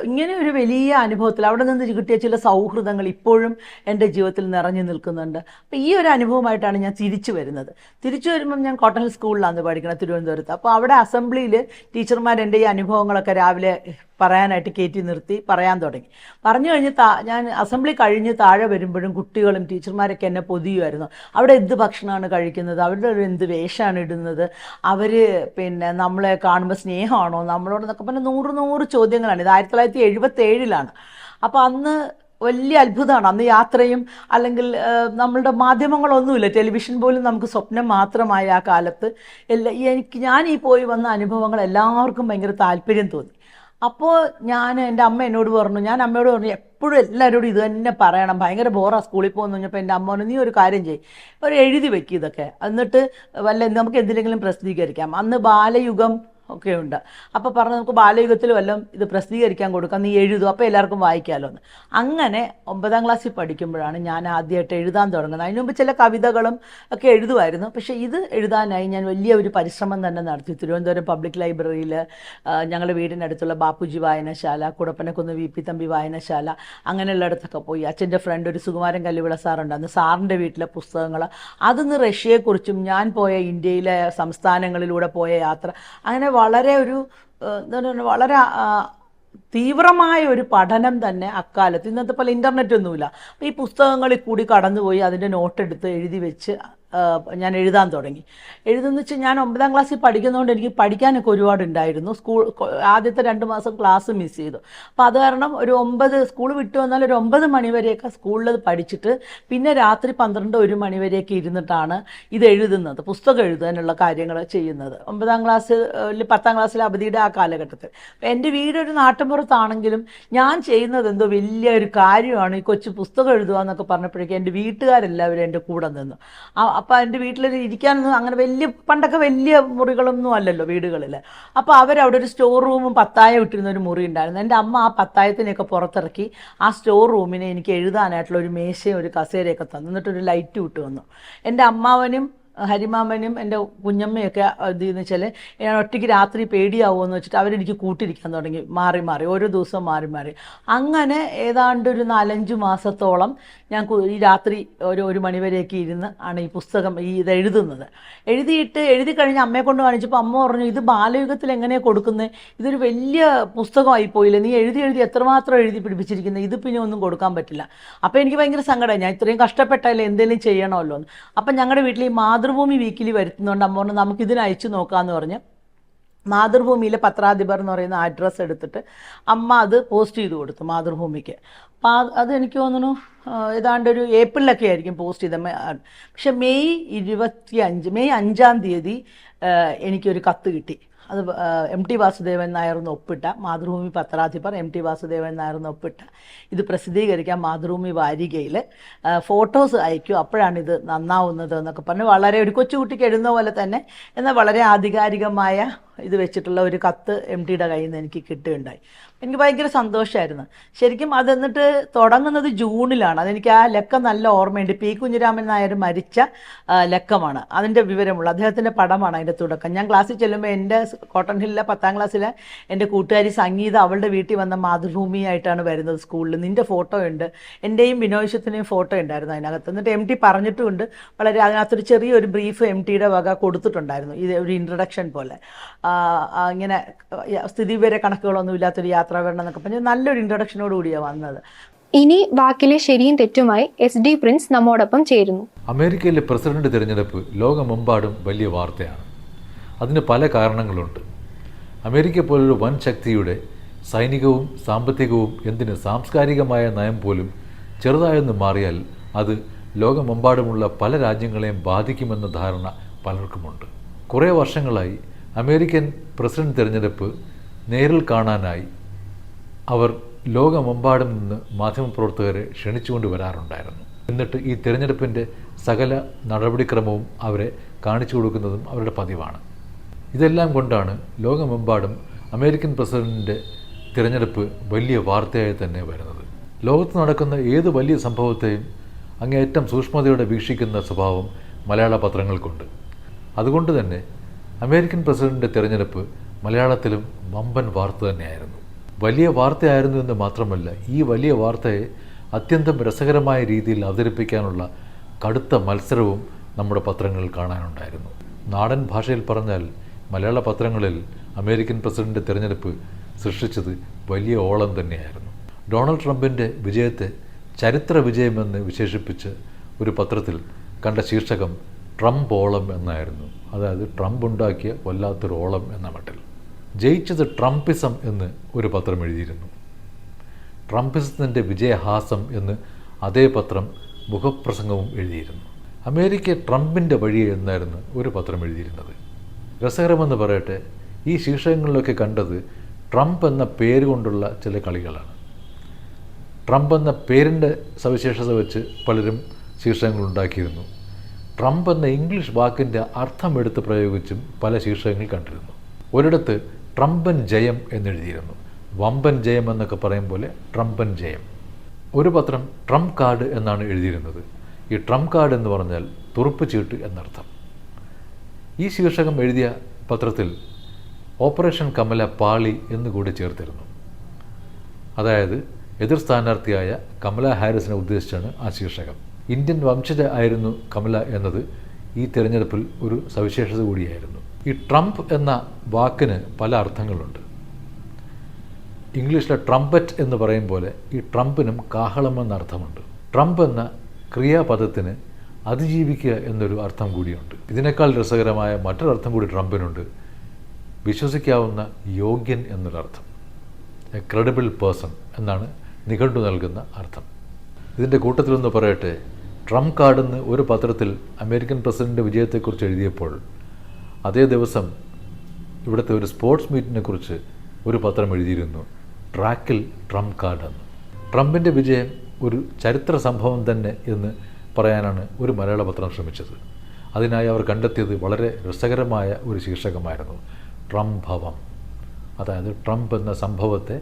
ഇങ്ങനെ ഒരു വലിയ അനുഭവത്തിൽ അവിടെ നിന്ന് കിട്ടിയ ചില സൗഹൃദങ്ങൾ ഇപ്പോഴും എൻ്റെ ജീവിതത്തിൽ നിറഞ്ഞു നിൽക്കുന്നുണ്ട്. അപ്പം ഈ ഒരു അനുഭവമായിട്ടാണ് ഞാൻ തിരിച്ചു വരുന്നത്. തിരിച്ചു വരുമ്പം ഞാൻ കോട്ടൺ ഹിൽ സ്കൂളിലാണ് പഠിക്കുന്നത്, തിരുവനന്തപുരത്ത്. അപ്പോൾ അവിടെ അസംബ്ലിയിൽ ടീച്ചർമാർ എൻ്റെ ഈ അനുഭവങ്ങളൊക്കെ രാവിലെ പറയാനായിട്ട് കയറ്റി നിർത്തി പറയാൻ തുടങ്ങി. പറഞ്ഞു കഴിഞ്ഞ് ഞാൻ അസംബ്ലി കഴിഞ്ഞ് താഴെ വരുമ്പോഴും കുട്ടികളും ടീച്ചർമാരൊക്കെ എന്നെ പൊതിയുമായിരുന്നു. അവിടെ എന്ത് ഭക്ഷണമാണ് കഴിക്കുന്നത്, അവരുടെ എന്ത് വേഷമാണ് ഇടുന്നത്, അവർ പിന്നെ നമ്മളെ കാണുമ്പോൾ സ്നേഹമാണോ നമ്മളോടെന്നൊക്കെ പറഞ്ഞാൽ 100 ചോദ്യങ്ങളാണ്. ഇത് 1977 അപ്പോൾ അന്ന് വലിയ അത്ഭുതമാണ്. അന്ന് യാത്രയും അല്ലെങ്കിൽ നമ്മളുടെ മാധ്യമങ്ങളൊന്നുമില്ല, ടെലിവിഷൻ പോലും നമുക്ക് സ്വപ്നം മാത്രമായ ആ കാലത്ത് ഞാൻ ഈ പോയി വന്ന അനുഭവങ്ങൾ എല്ലാവർക്കും ഭയങ്കര താല്പര്യം തോന്നി. അപ്പോൾ എൻ്റെ അമ്മ എന്നോട് പറഞ്ഞു, ഞാൻ അമ്മയോട് പറഞ്ഞു എപ്പോഴും എല്ലാവരോടും ഇത് തന്നെ പറയണം, ഭയങ്കര ബോറാ സ്കൂളിൽ പോകുന്നു കഴിഞ്ഞപ്പോൾ എൻ്റെ അമ്മ പറഞ്ഞു, നീ ഒരു കാര്യം ചെയ്യും, എഴുതി വെക്കും ഇതൊക്കെ, എന്നിട്ട് നമുക്ക് എന്തിനെങ്കിലും പ്രസിദ്ധീകരിക്കാം. അന്ന് ബാലയുഗം ഒക്കെ ഉണ്ട്. അപ്പോൾ പറഞ്ഞു നമുക്ക് ബാലയുഗത്തിൽ വല്ലതും ഇത് പ്രസിദ്ധീകരിക്കാൻ കൊടുക്കാം, നീ എഴുതും, അപ്പോൾ എല്ലാവർക്കും വായിക്കാമല്ലോ എന്ന്. അങ്ങനെ 9ാം ക്ലാസ്സിൽ പഠിക്കുമ്പോഴാണ് ഞാൻ ആദ്യമായിട്ട് എഴുതാൻ തുടങ്ങുന്നത്. അതിന് മുമ്പ് ചില കവിതകളും ഒക്കെ എഴുതുമായിരുന്നു. പക്ഷേ ഇത് എഴുതാനായി ഞാൻ വലിയ ഒരു പരിശ്രമം തന്നെ നടത്തി. തിരുവനന്തപുരം പബ്ലിക് ലൈബ്രറിയിൽ ഞങ്ങളുടെ വീടിനടുത്തുള്ള ബാപ്പുജി വായനശാല, കുടപ്പനക്കുന്ന് VP തമ്പി വായനശാല, അങ്ങനെയുള്ളിടത്തൊക്കെ പോയി. അച്ഛൻ്റെ ഫ്രണ്ട് ഒരു സുകുമാരൻ കല്ലുവിള സാറുണ്ട്, അന്ന് സാറിൻ്റെ വീട്ടിലെ പുസ്തകങ്ങൾ, അതിന്ന് റഷ്യയെക്കുറിച്ചും ഞാൻ പോയ ഇന്ത്യയിലെ സംസ്ഥാനങ്ങളിലൂടെ പോയ യാത്ര, അങ്ങനെ വളരെ വളരെ തീവ്രമായ ഒരു പഠനം തന്നെ അക്കാലത്ത്. ഇന്നത്തെ പോലെ ഇൻ്റർനെറ്റ് ഒന്നുമില്ല. അപ്പോൾ ഈ പുസ്തകങ്ങളിൽ കൂടി കടന്നുപോയി അതിൻ്റെ നോട്ടെടുത്ത് എഴുതി വെച്ച് ഞാൻ എഴുതാൻ തുടങ്ങി. എഴുതുന്ന വെച്ചാൽ ഞാൻ 9ാം ക്ലാസ്സിൽ പഠിക്കുന്നതുകൊണ്ട് എനിക്ക് പഠിക്കാനൊക്കെ ഒരുപാടുണ്ടായിരുന്നു. ആദ്യത്തെ 2 മാസം ക്ലാസ് മിസ് ചെയ്തു. അപ്പോൾ അത് കാരണം സ്കൂൾ വിട്ടു വന്നാൽ ഒരു 9 മണി വരെയൊക്കെ സ്കൂളിൽ പഠിച്ചിട്ട് പിന്നെ രാത്രി 12-1 മണി വരെയൊക്കെ ഇരുന്നിട്ടാണ് ഇത് എഴുതുന്നത്, പുസ്തകം എഴുതാനുള്ള കാര്യങ്ങൾ ചെയ്യുന്നത്. 9ാം ക്ലാസ്സിൽ 10ാം ക്ലാസ്സിലെ അവധിയുടെ ആ കാലഘട്ടത്തിൽ. എൻ്റെ വീടൊരു നാട്ടിൻപുറത്താണെങ്കിലും ഞാൻ ചെയ്യുന്നത് എന്തോ വലിയൊരു കാര്യമാണ്, ഈ കൊച്ചു പുസ്തകം എഴുതുക എന്നൊക്കെ പറഞ്ഞപ്പോഴേക്കും എൻ്റെ വീട്ടുകാരെല്ലാവരും എൻ്റെ കൂടെ നിന്നു. അപ്പോൾ എൻ്റെ വീട്ടിൽ ഇരിക്കാനൊന്നും അങ്ങനെ പണ്ടൊക്കെ വലിയ മുറികളൊന്നും അല്ലല്ലോ വീടുകളിൽ. അപ്പോൾ അവരവിടെ ഒരു സ്റ്റോർ റൂമും പത്തായം ഇട്ടിരുന്ന ഒരു മുറി ഉണ്ടായിരുന്നു. എൻ്റെ അമ്മ ആ പത്തായത്തിനെയൊക്കെ പുറത്തിറക്കി ആ സ്റ്റോർ റൂമിനെ എനിക്ക് എഴുതാനായിട്ടുള്ള ഒരു മേശയും ഒരു കസേരയൊക്കെ തന്നു, എന്നിട്ടൊരു ലൈറ്റ് വിട്ട് വന്നു. എൻ്റെ അമ്മാവനും ഹരിമാമനും എൻ്റെ കുഞ്ഞമ്മയൊക്കെ ഇതെന്ന് വെച്ചാൽ ഞാൻ ഒറ്റയ്ക്ക് രാത്രി പേടിയാവുമെന്ന് വെച്ചിട്ട് അവരെനിക്ക് കൂട്ടിരിക്കാൻ തുടങ്ങി, മാറി മാറി ഓരോ ദിവസവും മാറി മാറി. അങ്ങനെ ഏതാണ്ട് ഒരു 4-5 മാസത്തോളം ഞാൻ ഈ രാത്രി 1 മണി വരെയൊക്കെ ഇരുന്ന് ആണ് ഈ പുസ്തകം ഇത് എഴുതുന്നത്. എഴുതി കഴിഞ്ഞ് അമ്മയെ കൊണ്ട് കാണിച്ചപ്പോൾ അമ്മ പറഞ്ഞു, ഇത് ബാലയുഗത്തിൽ എങ്ങനെയാണ് കൊടുക്കുന്നത്, ഇതൊരു വലിയ പുസ്തകമായി പോയില്ലേ, നീ എഴുതി എത്രമാത്രം എഴുതി പിടിപ്പിച്ചിരിക്കുന്നത്, ഇത് പിന്നെ ഒന്നും കൊടുക്കാൻ പറ്റില്ല. അപ്പോൾ എനിക്ക് ഭയങ്കര സങ്കടമായി, ഞാൻ ഇത്രയും കഷ്ടപ്പെട്ടാലേ എന്തെങ്കിലും ചെയ്യണമല്ലോ എന്ന്. അപ്പം ഞങ്ങളുടെ വീട്ടിൽ ഈ മാതൃഭൂമി വീക്കിലി വരുത്തുന്നുണ്ട്. അമ്മ പറഞ്ഞു നമുക്കിതിന് അയച്ചു നോക്കാമെന്ന് പറഞ്ഞ് മാതൃഭൂമിയിലെ പത്രാധിപർ എന്ന് പറയുന്ന അഡ്രസ്സ് എടുത്തിട്ട് അമ്മ അത് പോസ്റ്റ് ചെയ്ത് കൊടുത്തു മാതൃഭൂമിക്ക്. അപ്പോൾ അത് എനിക്ക് തോന്നുന്നു ഏതാണ്ട് ഒരു ഏപ്രിലൊക്കെ ആയിരിക്കും പോസ്റ്റ് ചെയ്തത്. പക്ഷെ മെയ് 5-ാം തീയതി എനിക്കൊരു കത്ത് കിട്ടി. അത് MT വാസുദേവൻ നായർന്ന് ഒപ്പിട്ട, മാതൃഭൂമി പത്രാധിപർ MT വാസുദേവൻ നായർന്ന് ഒപ്പിട്ട, ഇത് പ്രസിദ്ധീകരിക്കാൻ മാതൃഭൂമി വാരികയിൽ ഫോട്ടോസ് അയക്കും, അപ്പോഴാണ് ഇത് നന്നാവുന്നത് എന്നൊക്കെ പറഞ്ഞ് വളരെ ഒരു കൊച്ചുകുട്ടിക്ക് എഴുതുന്ന പോലെ തന്നെ എന്നാൽ വളരെ ആധികാരികമായ ഇത് വെച്ചിട്ടുള്ള ഒരു കത്ത് MTയുടെ കയ്യിൽ നിന്ന് എനിക്ക് കിട്ടുകയുണ്ടായി. എനിക്ക് ഭയങ്കര സന്തോഷമായിരുന്നു ശരിക്കും. അതെന്നിട്ട് തുടങ്ങുന്നത് ജൂണിലാണ്. അതെനിക്ക് ആ ലക്കം നല്ല ഓർമ്മയുണ്ട്. P. കുഞ്ഞിരാമൻ നായർ മരിച്ച ലക്കമാണ് അതിൻ്റെ വിവരമുള്ള, അദ്ദേഹത്തിൻ്റെ പടമാണ് അതിൻ്റെ തുടക്കം. ഞാൻ ക്ലാസ്സിൽ ചെല്ലുമ്പോൾ എൻ്റെ കോട്ടൺ ഹില്ലിലെ 10ാം ക്ലാസ്സിലെ എൻ്റെ കൂട്ടുകാരി സംഗീത അവളുടെ വീട്ടിൽ വന്ന മാതൃഭൂമിയായിട്ടാണ് വരുന്നത് സ്കൂളിൽ. നിൻ്റെ ഫോട്ടോ ഉണ്ട്, എൻ്റെയും വിനോദത്തിൻ്റെയും ഫോട്ടോ ഉണ്ടായിരുന്നു അതിനകത്ത്. എന്നിട്ട് MT പറഞ്ഞിട്ടുമുണ്ട്, വളരെ അതിനകത്തൊരു ചെറിയൊരു ബ്രീഫ് MTയുടെ വക കൊടുത്തിട്ടുണ്ടായിരുന്നു, ഇത് ഒരു ഇൻട്രഡക്ഷൻ പോലെ. ഇങ്ങനെ സ്ഥിതിവിവര കണക്കുകളൊന്നും ഇല്ലാത്തൊരു യാത്രാവിവരണം എന്നൊക്കെ പറഞ്ഞ് നല്ലൊരു ഇൻട്രൊഡക്ഷനോട് കൂടിയാണ് വന്നത്. ഇനി വാക്കിലെ ശരിയും തെറ്റുമായി SD പ്രിൻസ് നമ്മോടൊപ്പം ചേരുന്നു. അമേരിക്കയിലെ പ്രസിഡന്റ് തിരഞ്ഞെടുപ്പ് ലോകമെമ്പാടും വലിയ വാർത്തയാണ്. അതിന് പല കാരണങ്ങളുണ്ട്. അമേരിക്ക പോലൊരു വൻ ശക്തിയുടെ സൈനികവും സാമ്പത്തികവും എന്തിന് സാംസ്കാരികമായ നയം പോലും ചെറുതായൊന്ന് മാറിയാൽ അത് ലോകമെമ്പാടുമുള്ള പല രാജ്യങ്ങളെയും ബാധിക്കുമെന്ന ധാരണ പലർക്കുമുണ്ട്. കുറേ വർഷങ്ങളായി അമേരിക്കൻ പ്രസിഡന്റ് തിരഞ്ഞെടുപ്പ് നേരിൽ കാണാനായി അവർ ലോകമെമ്പാടും നിന്ന് മാധ്യമപ്രവർത്തകരെ ക്ഷണിച്ചുകൊണ്ട് വരാറുണ്ടായിരുന്നു. എന്നിട്ട് ഈ തിരഞ്ഞെടുപ്പിൻ്റെ സകല നടപടിക്രമവും അവരെ കാണിച്ചു കൊടുക്കുന്നതും അവരുടെ പതിവാണ്. ഇതെല്ലാം കൊണ്ടാണ് ലോകമെമ്പാടും അമേരിക്കൻ പ്രസിഡന്റിൻ്റെ തിരഞ്ഞെടുപ്പ് വലിയ വാർത്തയായി തന്നെ വരുന്നത്. ലോകത്ത് നടക്കുന്ന ഏത് വലിയ സംഭവത്തെയും അങ്ങേയറ്റം സൂക്ഷ്മതയോടെ വീക്ഷിക്കുന്ന സ്വഭാവം മലയാള പത്രങ്ങൾക്കുണ്ട്. അതുകൊണ്ട് തന്നെ അമേരിക്കൻ പ്രസിഡന്റിൻ്റെ തിരഞ്ഞെടുപ്പ് മലയാളത്തിലും വമ്പൻ വാർത്ത തന്നെയായിരുന്നു. വലിയ വാർത്തയായിരുന്നു എന്ന് മാത്രമല്ല, ഈ വലിയ വാർത്തയെ അത്യന്തം രസകരമായ രീതിയിൽ അവതരിപ്പിക്കാനുള്ള കടുത്ത മത്സരവും നമ്മുടെ പത്രങ്ങളിൽ കാണാനുണ്ടായിരുന്നു. നാടൻ ഭാഷയിൽ പറഞ്ഞാൽ മലയാള പത്രങ്ങളിൽ അമേരിക്കൻ പ്രസിഡന്റ് തിരഞ്ഞെടുപ്പ് സൃഷ്ടിച്ചത് വലിയ ഓളം തന്നെയായിരുന്നു. ഡൊണാൾഡ് ട്രംപിൻ്റെ വിജയത്തെ ചരിത്ര വിജയമെന്ന് വിശേഷിപ്പിച്ച് ഒരു പത്രത്തിൽ കണ്ട ശീർഷകം ട്രംപ് ഓളം എന്നായിരുന്നു. അതായത് ട്രംപ് ഉണ്ടാക്കിയ വല്ലാത്തൊരു ഓളം എന്ന മട്ടിൽ. ജയിച്ചത് ട്രംപിസം എന്ന് ഒരു പത്രം എഴുതിയിരുന്നു. ട്രംപിസത്തിൻ്റെ വിജയഹാസം എന്ന് അതേ പത്രം മുഖപ്രസംഗവും എഴുതിയിരുന്നു. അമേരിക്ക ട്രംപിൻ്റെ വഴി എന്നായിരുന്നു ഒരു പത്രം എഴുതിയിരുന്നത്. രസകരമെന്ന് പറയട്ടെ, ഈ ശീർഷകങ്ങളിലൊക്കെ കണ്ടത് ട്രംപ് എന്ന പേര് കൊണ്ടുള്ള ചില കളികളാണ്. ട്രംപ് എന്ന പേരിൻ്റെ സവിശേഷത വെച്ച് പലരും ശീർഷകങ്ങൾ ഉണ്ടാക്കിയിരുന്നു. ട്രംപ് എന്ന ഇംഗ്ലീഷ് വാക്കിൻ്റെ അർത്ഥം എടുത്ത് പ്രയോഗിച്ചും പല ശീർഷകങ്ങൾ കണ്ടിരുന്നു. ഒരിടത്ത് ട്രംപൻ ജയം എന്നെഴുതിയിരുന്നു. വമ്പൻ ജയം എന്നൊക്കെ പറയും പോലെ ട്രംപൻ ജയം. ഒരു പത്രം ട്രംപ് കാർഡ് എന്നാണ് എഴുതിയിരുന്നത്. ഈ ട്രംപ് കാർഡ് എന്ന് പറഞ്ഞാൽ തുറുപ്പ് ചീട്ട് എന്നർത്ഥം. ഈ ശീർഷകം എഴുതിയ പത്രത്തിൽ ഓപ്പറേഷൻ കമല പാളി എന്നുകൂടി ചേർത്തിരുന്നു. അതായത് എതിർ സ്ഥാനാർത്ഥിയായ കമല ഹാരിസിനെ ഉദ്ദേശിച്ചാണ് ആ ശീർഷകം. ഇന്ത്യൻ വംശജ ആയിരുന്നു കമല എന്നത് ഈ തിരഞ്ഞെടുപ്പിൽ ഒരു സവിശേഷത കൂടിയായിരുന്നു. ഈ ട്രംപ് എന്ന വാക്കിന് പല അർത്ഥങ്ങളുണ്ട്. ഇംഗ്ലീഷിലെ ട്രംപറ്റ് എന്ന് പറയും പോലെ ഈ ട്രംപിനും കാഹളം എന്ന അർത്ഥമുണ്ട്. ട്രംപ് എന്ന ക്രിയാപദത്തിന് അതിജീവിക്കുക എന്നൊരു അർത്ഥം കൂടിയുണ്ട്. ഇതിനേക്കാൾ രസകരമായ മറ്റൊരർത്ഥം കൂടി ട്രംപിനുണ്ട്. വിശ്വസിക്കാവുന്ന യോഗ്യൻ എന്നൊരർത്ഥം. എ ക്രെഡിബിൾ പേഴ്സൺ എന്നാണ് നിഘണ്ടു നൽകുന്ന അർത്ഥം. ഇതിൻ്റെ കൂട്ടത്തിലൊന്ന് പറയട്ടെ, ട്രംപ് കാർഡെന്ന് ഒരു പത്രത്തിൽ അമേരിക്കൻ പ്രസിഡന്റ് വിജയത്തെക്കുറിച്ച് എഴുതിയപ്പോൾ അതേ ദിവസം ഇവിടുത്തെ ഒരു സ്പോർട്സ് മീറ്റിനെ കുറിച്ച് ഒരു പത്രം എഴുതിയിരുന്നു, ട്രാക്കിൽ ട്രംപ് കാർഡ് എന്ന്. ട്രംപിൻ്റെ വിജയം ഒരു ചരിത്ര സംഭവം തന്നെ എന്ന് പറയാനാണ് ഒരു മലയാള പത്രം ശ്രമിച്ചത്. അതിനായി അവർ കണ്ടെത്തിയത് വളരെ രസകരമായ ഒരു ശീർഷകമായിരുന്നു, ട്രംഭവം. അതായത് ട്രംപ് എന്ന സംഭവത്തെ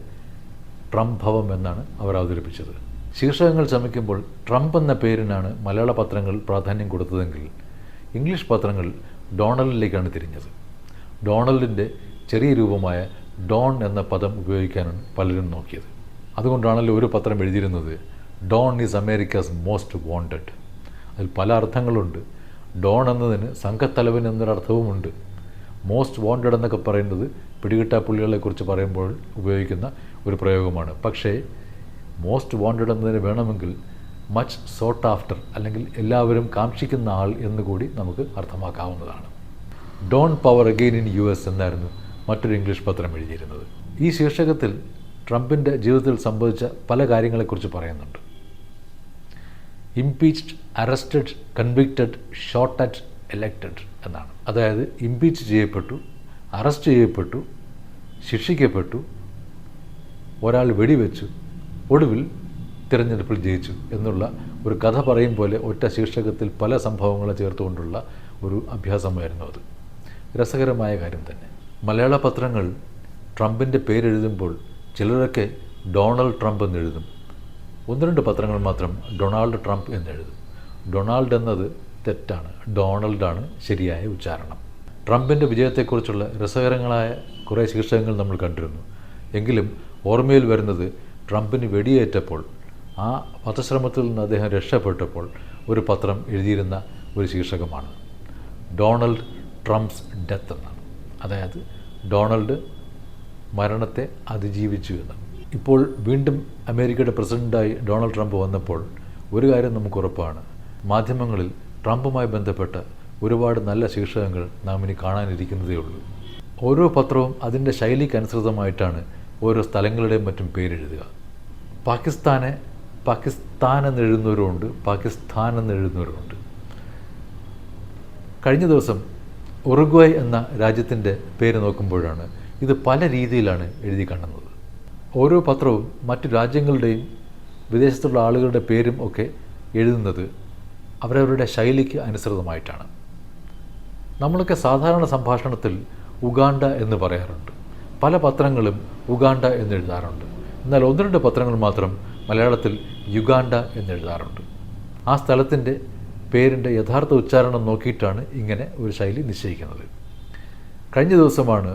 ട്രംഭവം എന്നാണ് അവർ അവതരിപ്പിച്ചത്. ശീർഷകങ്ങൾ ചമയ്ക്കുമ്പോൾ ട്രംപ് എന്ന പേരിനാണ് മലയാള പത്രങ്ങൾ പ്രാധാന്യം കൊടുത്തതെങ്കിൽ ഇംഗ്ലീഷ് പത്രങ്ങൾ ഡൊണാൾഡിലേക്കാണ് തിരിഞ്ഞത്. ഡൊണാൾഡിൻ്റെ ചെറിയ രൂപമായ ഡോൺ എന്ന പദം ഉപയോഗിക്കാനാണ് പലരും നോക്കിയത്. അതുകൊണ്ടാണല്ലോ ഒരു പത്രം എഴുതിയിരുന്നത്, Don is America's most wanted. അതിൽ പല അർത്ഥങ്ങളുണ്ട്. ഡോൺ എന്നതിന് സംഘത്തലവൻ എന്നൊരർത്ഥവുമുണ്ട്. മോസ്റ്റ് വാണ്ടഡ് എന്നൊക്കെ പറയുന്നത് പിടികിട്ടാപ്പുള്ളികളെക്കുറിച്ച് പറയുമ്പോൾ ഉപയോഗിക്കുന്ന ഒരു പ്രയോഗമാണ്. പക്ഷേ മോസ്റ്റ് വാണ്ടഡ് എന്നതിന് വേണമെങ്കിൽ മച്ച് സോട്ട് ആഫ്റ്റർ, അല്ലെങ്കിൽ എല്ലാവരും കാക്ഷിക്കുന്ന ആൾ എന്നുകൂടി നമുക്ക് അർത്ഥമാക്കാവുന്നതാണ്. Don power again in US എന്നായിരുന്നു മറ്റൊരു ഇംഗ്ലീഷ് പത്രം എഴുതിയിരുന്നത്. ഈ ശീർഷകത്തിൽ ട്രംപിൻ്റെ ജീവിതത്തിൽ സംഭവിച്ച പല കാര്യങ്ങളെക്കുറിച്ച് പറയുന്നുണ്ട്. Impeached, arrested, convicted, shot at, elected എന്നാണ്. അതായത് ഇംപീച്ച് ചെയ്യപ്പെട്ടു, അറസ്റ്റ് ചെയ്യപ്പെട്ടു, ശിക്ഷിക്കപ്പെട്ടു, ഒരാൾ വെടിവെച്ചു, ഒടുവിൽ തിരഞ്ഞെടുപ്പിൽ ജയിച്ചു എന്നുള്ള ഒരു കഥ പറയും പോലെ ഒറ്റ ശീർഷകത്തിൽ പല സംഭവങ്ങളെ ചേർത്തുകൊണ്ടുള്ള ഒരു അഭ്യാസമായിരുന്നു അത്. രസകരമായ കാര്യം തന്നെ. മലയാള പത്രങ്ങൾ ട്രംപിൻ്റെ പേരെഴുതുമ്പോൾ ചിലരൊക്കെ ഡൊണാൾഡ് ട്രംപ് എന്നെഴുതും. ഒന്ന് രണ്ട് പത്രങ്ങൾ മാത്രം ഡൊണാൾഡ് ട്രംപ് എന്നെഴുതും. ഡൊണാൾഡ് എന്നത് തെറ്റാണ്, ഡൊണാൾഡാണ് ശരിയായ ഉച്ചാരണം. ട്രംപിൻ്റെ വിജയത്തെക്കുറിച്ചുള്ള രസകരങ്ങളായ കുറേ ശീർഷകങ്ങൾ നമ്മൾ കണ്ടിരുന്നു. എങ്കിലും ഓർമ്മയിൽ വരുന്നത് ട്രംപിന് വെടിയേറ്റപ്പോൾ, ആ വധശ്രമത്തിൽ നിന്ന് അദ്ദേഹം രക്ഷപ്പെട്ടപ്പോൾ ഒരു പത്രം എഴുതിയിരുന്ന ഒരു ശീർഷകമാണ്, ഡൊണാൾഡ് ട്രംപ്സ് ഡെത്ത് എന്നാണ്. അതായത് ഡൊണാൾഡ് മരണത്തെ അതിജീവിച്ചു എന്ന്. ഇപ്പോൾ വീണ്ടും അമേരിക്കയുടെ പ്രസിഡൻ്റായി ഡൊണാൾഡ് ട്രംപ് വന്നപ്പോൾ ഒരു കാര്യം നമുക്ക് ഉറപ്പാണ്, മാധ്യമങ്ങളിൽ ട്രംപുമായി ബന്ധപ്പെട്ട ഒരുപാട് നല്ല ശീർഷകങ്ങൾ നാം ഇനി കാണാനിരിക്കുന്നതേ ഉള്ളൂ. ഓരോ പത്രവും അതിൻ്റെ ശൈലിക്കനുസൃതമായിട്ടാണ് ഓരോ സ്ഥലങ്ങളുടെയും മറ്റും പേരെഴുതുക. പാകിസ്ഥാനെ പാകിസ്ഥാൻ എന്നെഴുതുന്നവരുമുണ്ട്, പാകിസ്ഥാൻ എന്നെഴുതുന്നവരുമുണ്ട്. കഴിഞ്ഞ ദിവസം ഉറുഗ്വേ എന്ന രാജ്യത്തിൻ്റെ പേര് നോക്കുമ്പോഴാണ് ഇത് പല രീതിയിലാണ് എഴുതി കാണുന്നത്. ഓരോ പത്രവും മറ്റു രാജ്യങ്ങളുടെയും വിദേശത്തുള്ള ആളുകളുടെ പേരും ഒക്കെ എഴുതുന്നത് അവരവരുടെ ശൈലിക്ക് അനുസൃതമായിട്ടാണ്. നമ്മളൊക്കെ സാധാരണ സംഭാഷണത്തിൽ ഉഗാണ്ട എന്ന് പറയാറുണ്ട്. പല പത്രങ്ങളും ഉഗാണ്ട എന്നെഴുതാറുണ്ട്. എന്നാൽ 1-2 പത്രങ്ങൾ മാത്രം മലയാളത്തിൽ യുഗാണ്ട എന്നെഴുതാറുണ്ട്. ആ സ്ഥലത്തിൻ്റെ പേരിൻ്റെ യഥാർത്ഥ ഉച്ചാരണം നോക്കിയിട്ടാണ് ഇങ്ങനെ ഒരു ശൈലി നിശ്ചയിക്കുന്നത്. കഴിഞ്ഞ ദിവസമാണ്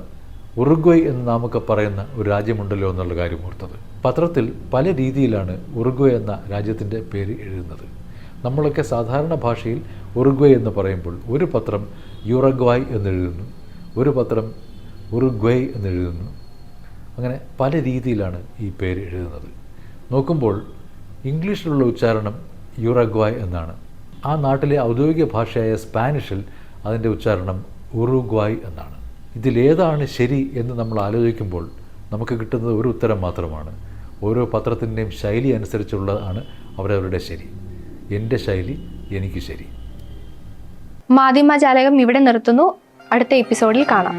ഉറുഗ്വേ എന്ന് നാമൊക്കെ പറയുന്ന ഒരു രാജ്യമുണ്ടല്ലോ എന്നുള്ള കാര്യം ഓർത്തത്. പത്രത്തിൽ പല രീതിയിലാണ് ഉറുഗ്വേ എന്ന രാജ്യത്തിൻ്റെ പേര് എഴുതുന്നത്. നമ്മളൊക്കെ സാധാരണ ഭാഷയിൽ ഉറുഗ്വേ എന്ന് പറയുമ്പോൾ ഒരു പത്രം യുറഗ്വായ് എന്നെഴുതുന്നു, ഒരു പത്രം ഉറുഗ്വേ എന്നെഴുതുന്നു. അങ്ങനെ പല രീതിയിലാണ് ഈ പേര് എഴുതുന്നത്. നോക്കുമ്പോൾ ഇംഗ്ലീഷിലുള്ള ഉച്ചാരണം യുറഗ്വായ് എന്നാണ്. ആ നാട്ടിലെ ഔദ്യോഗിക ഭാഷയായ സ്പാനിഷിൽ അതിൻ്റെ ഉച്ചാരണം ഉറുഗ്വായ് എന്നാണ്. ഇതിലേതാണ് ശരി എന്ന് നമ്മൾ ആലോചിക്കുമ്പോൾ നമുക്ക് കിട്ടുന്നത് ഒരു ഉത്തരം മാത്രമാണ്. ഓരോ പത്രത്തിൻ്റെയും ശൈലി അനുസരിച്ചുള്ളതാണ് അവരവരുടെ ശരി. എൻ്റെ ശൈലി എനിക്ക് ശരി. മാധ്യമജാലകം ഇവിടെ നിർത്തുന്നു. അടുത്ത എപ്പിസോഡിൽ കാണാം.